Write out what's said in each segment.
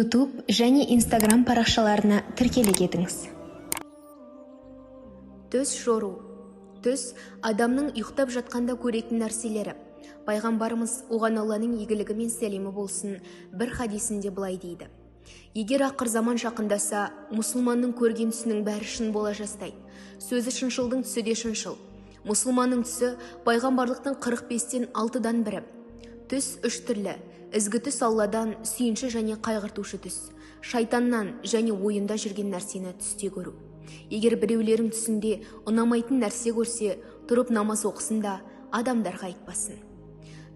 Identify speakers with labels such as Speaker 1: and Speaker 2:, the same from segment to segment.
Speaker 1: YouTube және Instagram парақшаларына тіркелік етіңіз.
Speaker 2: Түс жору. Түс адамның ұйықтап жатқанда көретін нәрселері. Пайғамбарымыз оған Алланың игілігі мен сәлемі болсын бір хадисінде былай дейді: егер ақыр заман жақындаса, мұсылманның көрген түсінің бәрі шын бола жастайды. Сөзі шыншылдың түсі де шыншыл. Мұсылманның түсі пайғамбарлықтың 45-тен 6-дан бірі. Түс үш түрлі: ізгі түс Алладан, сүйінші және қайғыртушы түс, шайтаннан және ойында жүрген нәрсені түсте көру. Егер біреулерің түсінде ұнамайтын нәрсе көрсе, тұрып намаз оқысын да адамдарға айтпасын.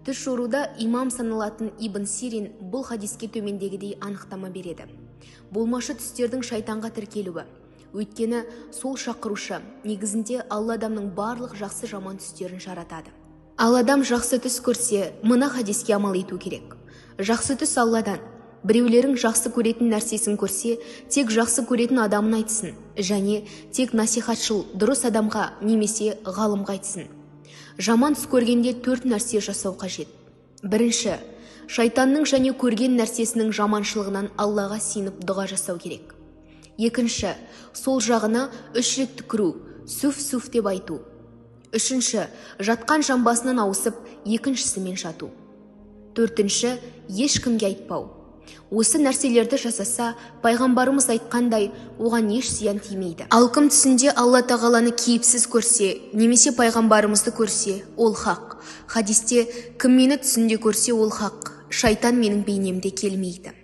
Speaker 2: Түс жоруда имам саналатын Ибн Сирин бұл хадиске төмендегідей анықтама береді. Болмашы түстердің шайтанға тіркелуі. Өйткені сол шақырушы негізінде Алла адамның барлық жақсы жаман түстерін жаратады. Ал адам жақсы түс көрсе, мына хадиске амал ету керек. Жақсы түс Алладан. Біреулерің жақсы көретін нәрсесін көрсе, тек жақсы көретін адамын айтсын, және тек насихатшыл дұрыс адамға немесе ғалымға айтсын. Жаман түс көргенде 4 нәрсе жасау қажет. Бірінші, шайтанның және көрген нәрсесінің жаманшылығынан Аллаға сиынып дұға жасау керек. Екінші, сол жағына 3 рет түкіру, сүф-сүф деп айту. Үшінші, жатқан жамбасынан ауысып, екіншісімен жату. Төртінші, ешкімге айтпау. Осы нәрселерді жасаса, пайғамбарымыз айтқандай, оған еш зиян тимейді. Ал кім түсінде Алла тағаланы кейіпсіз көрсе, немесе пайғамбарымызды көрсе, ол хақ. Хадисте, кім мені түсінде көрсе, ол хақ. Шайтан менің бейнемде келмейді.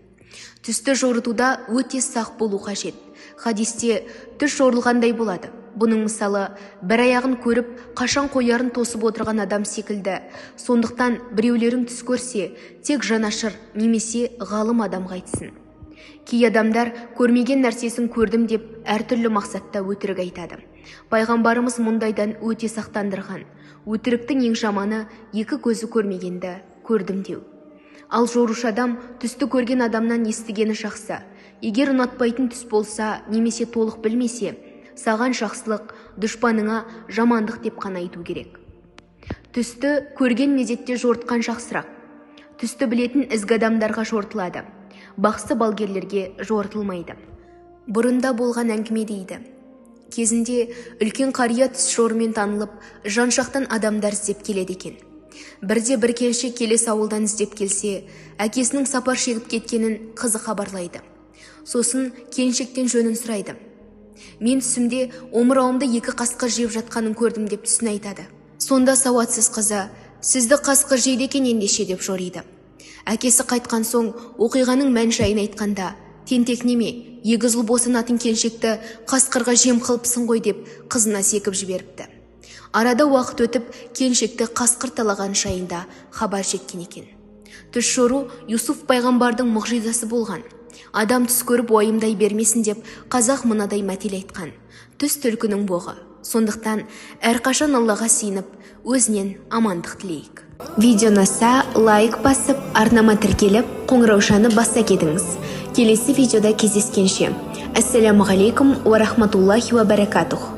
Speaker 2: Түсті жорытуда өте сақ болу қажет. Хадисте түс жорылғандай болады. Бұның мысалы, бір аяғын көріп, қашан қоярын тосып отырған адам секілді. Сондықтан біреулерің түс көрсе, тек жанашыр немесе ғалым адамға айтсын. Кей адамдар көрмеген нәрсесін көрдім деп әртүрлі мақсатта өтірік айтады. Пайғамбарымыз мұндайдан өте сақтандырған. Өтіріктің ең жаманы екі көзі көрмегенді көрдім деу. Ал жорушы адам түсті көрген адамнан естігені жақсы. Егер ұнатпайтын түс болса, немесе толық білмесе, саған жақсылық, дұшпаныңа жамандық деп қана айту керек. Түсті көрген мезетте жортқан жақсырақ. Түсті білетін ізгі адамдарға жортылады. Бақсы балгерлерге жортылмайды. Бұрында болған әңгіме дейді. Кезінде үлкен қария түс жорымен танылып, жан-жақтан адамдар іздеп келеді екен. Бірде бір келіншек келесі ауылдан іздеп келсе, әкесінің сапар шегіп кеткенін қызы хабарлайды. Сосын келіншектен жөнін сұрайды. Мен түсімде омырауымды 2 қасқыр жеп жатқанын көрдім деп түсін айтады. Сонда сауатсыз қызы, сізді қасқыр жейді екен ендеше деп жориды. Әкесі қайтқан соң оқиғаның мән-жайын айтқанда, тентек неме, егіз ұл босанатын келіншекті қасқырға жем қылыпсың ғой деп қызына секіп жіберіпті. Арада уақыт өтіп, келіншекті қасқыр талаған жайында хабар жеткен екен. Түс жору Юсуф пайғамбардың мұғжизасы болған. Адам түс көріп уайымдай бермесін деп қазақ мынадай мәтел айтқан: түс түлкінің боғы. Сондықтан әрқашан Аллаға сиынып, өзінен амандық тілейік. Видео ұнаса лайк басып, арнама тіркеліп, қоңыраушаны баса кетіңіз. Келесі видеода кездескенше. Ассаламу алейкум ва рахматуллахи ва баракатух.